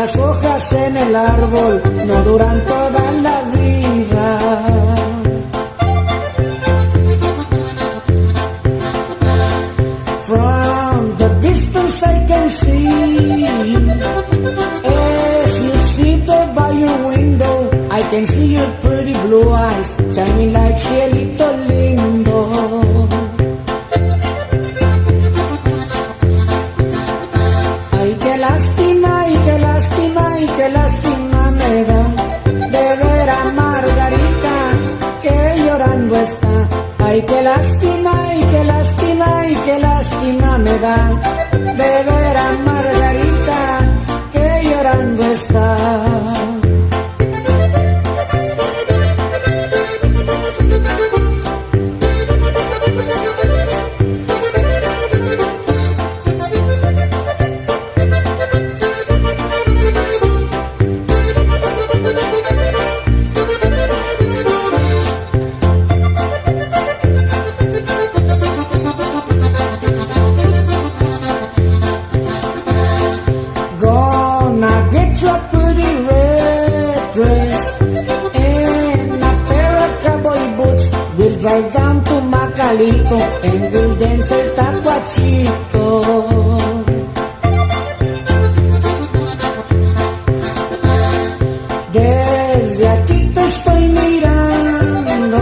las hojas en el árbol no duran toda la vida. From the distance I can see, as you sit there by your window, I can see your pretty blue eyes shining like cielito lindo. Ay, qué lástima, y qué lástima, y qué lástima me da de ver a Margarita que llorando está. Ay, qué lástima, y qué lástima, y qué lástima me da de ver a Margarita que llorando está. Drive down to Macalito and we'll dance el tacuachito. Desde aquí te estoy mirando,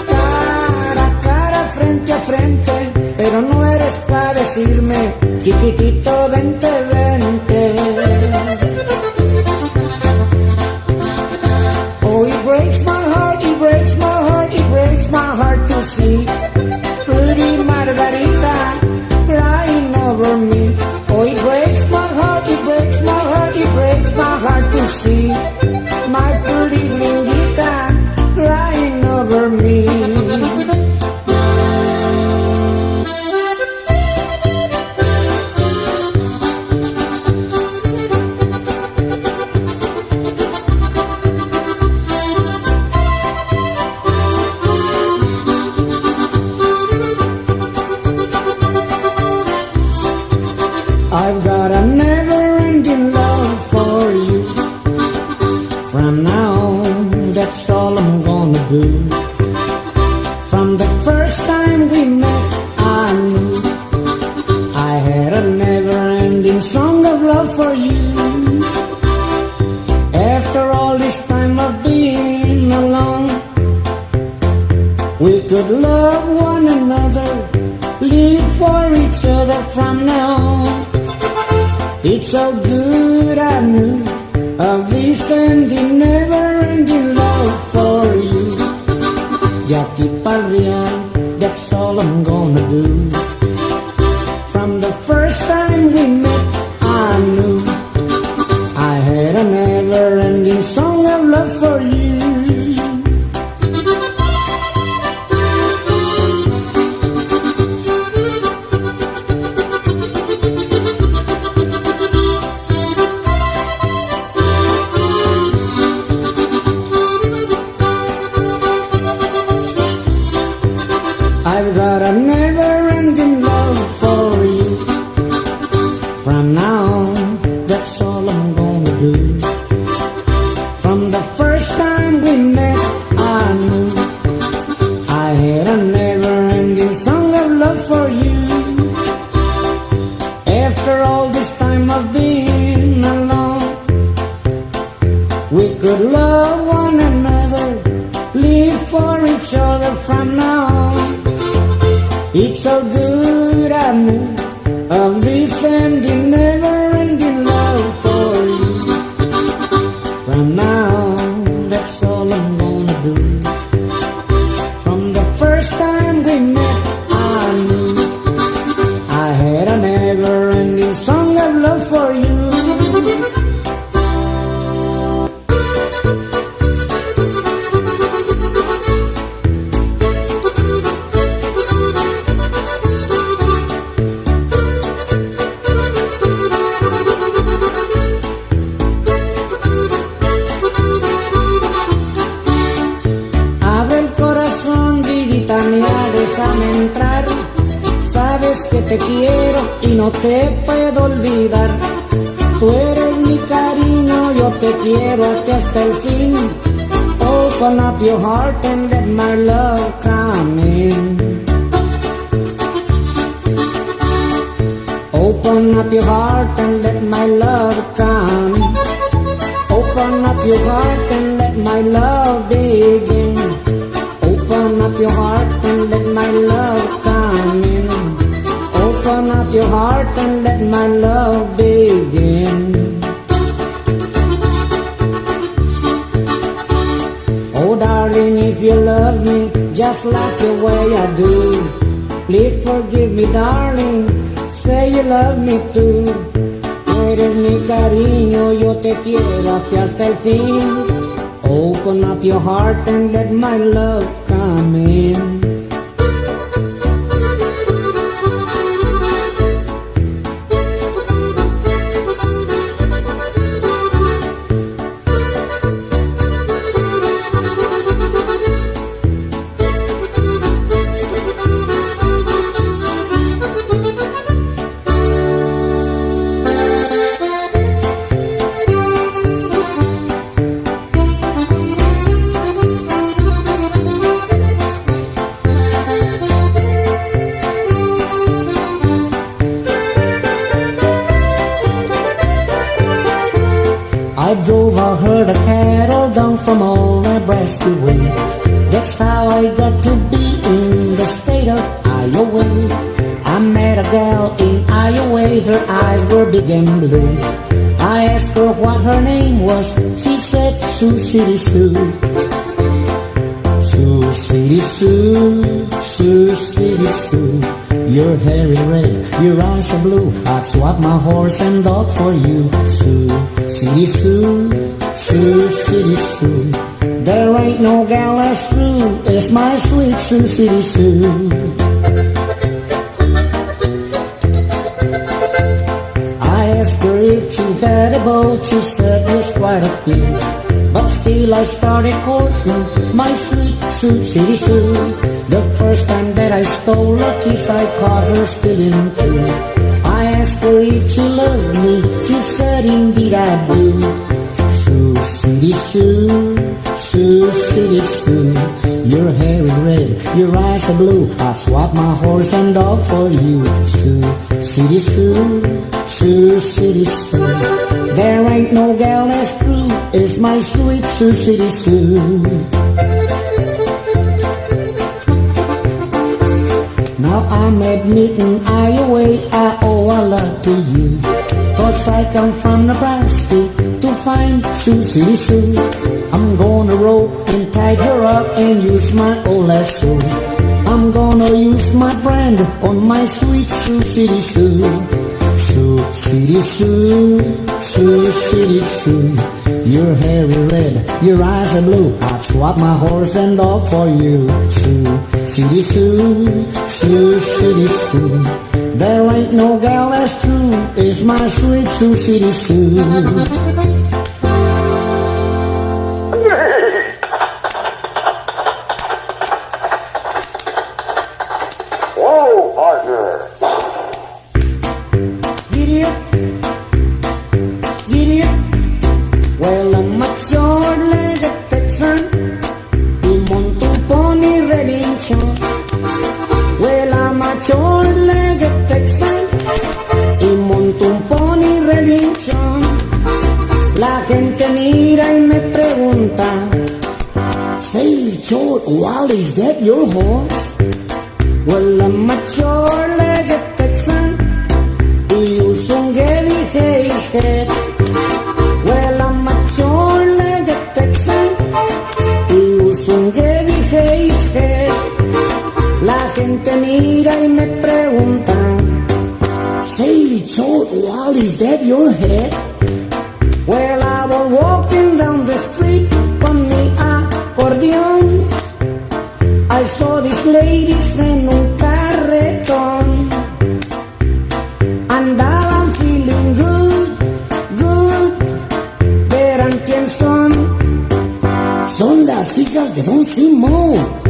cara a cara, frente a frente, pero no eres para decirme, chiquitito, vente, vente. Oh, it breaks my heart, it breaks my heart, it breaks my heart to see pretty Margarita crying over me. Oh, it breaks my heart, it breaks my heart, it breaks my heart to see my pretty Linguita crying over me. I've got a never-ending love for you. From now on, that's all I'm gonna do. From the first time we met, I knew I had a never-ending song of love for you. After all this time of being alone, we could love one another, live for each other from now on. It's so good I knew of this ending, never-ending love for you. De aquí pa'l real, that's all I'm gonna do. From the first time we met, I knew I had a never-ending song of love for you. I've got a never-ending love for you. From now on, that's all I'm gonna do. From the first time we met, I knew I had a never-ending song of love for you. After all this time of being alone, we could love one another, live for each other from now on. It's so good I knew of this ending, never-ending love for you. From now on, that's all I'm gonna do. From the first time we met, I knew I had a never-ending song of love for you. Déjame entrar, sabes que te quiero y no te puedo olvidar. Tú eres mi cariño, yo te quiero hasta el fin. Open up your heart and let my love come in. Open up your heart and let my love come. Open up your heart and let my love begin. Open up your heart and let my love come in. Open up your heart and let my love begin. Oh darling, if you love me just like the way I do, please forgive me darling, say you love me too. Tú eres mi cariño, yo te quiero hasta el fin. Open up your heart and let my love come in. I drove a herd of cattle down from old Nebraska way. That's how I got to be in the state of Iowa. I met a gal in Iowa, her eyes were big and blue. I asked her what her name was, she said Sioux City Sue. Sioux City Sue, Sioux City Sue. Your hair is red, your eyes are blue. I'd swap my horse and dog for you. Sioux City Sue, Sioux City Sue. There ain't no gal as true as my sweet Sioux City Sue. I asked her if she had a boat, she said there's quite a few. But still I started courting my sweet Sioux City Sue. The first time that I stole a kiss, I caught her stealing too. I asked her if she loved me, she said indeed I do. Sioux City Sue, Sioux City Sue. Your hair is red, your eyes are blue. I'd swap my horse and dog for you. Sioux City Sue, Sioux City Sue. There ain't no gal as true as my sweet Sioux City Sue. Now I'm admitting Iowa, I owe a lot to you. Cause I come from Nebraska to find Sioux City Sue. I'm gonna rope and tie her up and use my old lasso. I'm gonna use my brand on my sweet Sioux City Sue. Sioux City Sue, Sioux City Sue. Your hair is red, your eyes are blue. I'd swap my horse and dog for you. Sioux City Sue, Sioux City Sue. There ain't no gal as true as my sweet Sioux City Sue. Well, I'm a short-legged Texan, y monto un pony relinchón. Well, I'm a short-legged Texan, y monto un pony relinchón. La gente mira y me pregunta, say, Short, Wally, is that your horse? Well, I'm a short-legged Texan, y uso un Gary Hayes head. Well, I'm a short-legged Texan, y uso un Gary Hayes head. La gente mira y me pregunta, say, Short, Wally, is that your head? Well, I was walking down the street con mi acordeón. I saw these ladies en un carretón. Andaban feeling good, good. Verán quién son. Son las hijas de Don Simón.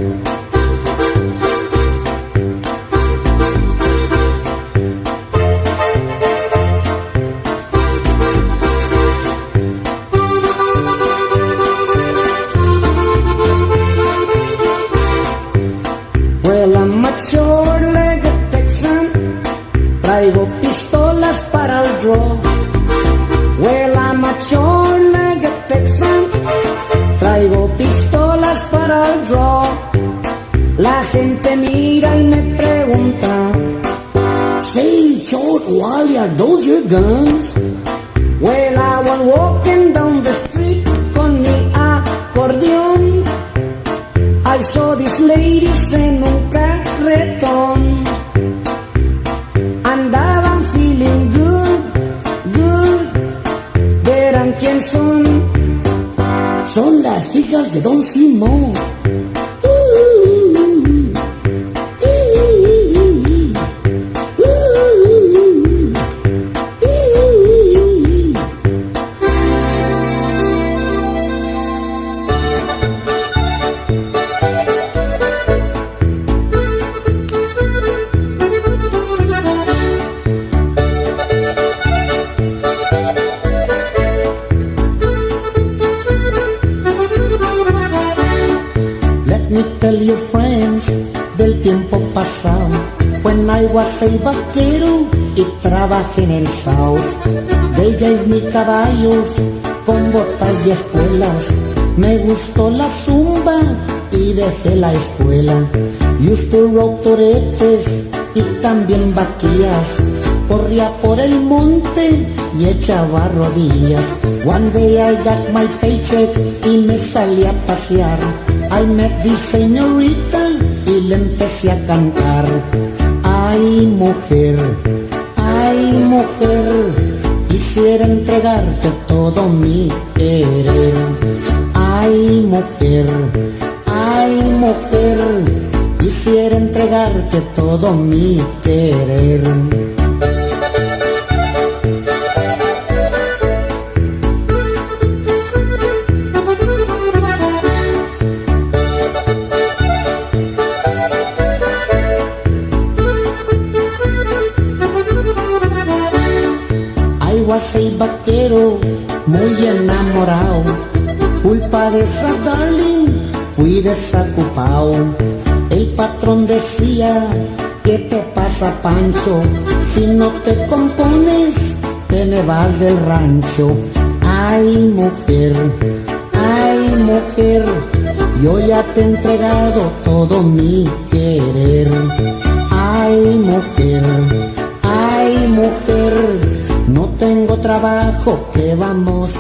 Traigo pistolas para el draw. Well, I'm a short-legged Texan. Traigo pistolas para el draw. La gente mira y me pregunta, say, Short Wally, are those your guns? Well, I was walking down the street con mi acordeón. I saw these ladies en un carretón. Andaban feeling good, good. Verán quién son. Son las hijas de Don Simón. Tell your friends del tiempo pasado, when I was a vaquero y trabajé en el South. They gave me caballos con botas y espuelas. Me gustó la zumba y dejé la escuela. Used to rope toretes y también vaquillas. Corría por el monte y echaba rodillas. One day I got my paycheck y me salí a pasear. I met the señorita y le empecé a cantar. Ay mujer, quisiera entregarte todo mi querer. Ay mujer, quisiera entregarte todo mi querer. Soy vaquero, muy enamorado. Culpa de esa darling, fui desocupado. El patrón decía, ¿qué te pasa, Pancho? Si no te compones, te me vas del rancho. Ay mujer, yo ya te he entregado todo mi querer. Ay mujer, no tengo trabajo, ¿qué vamos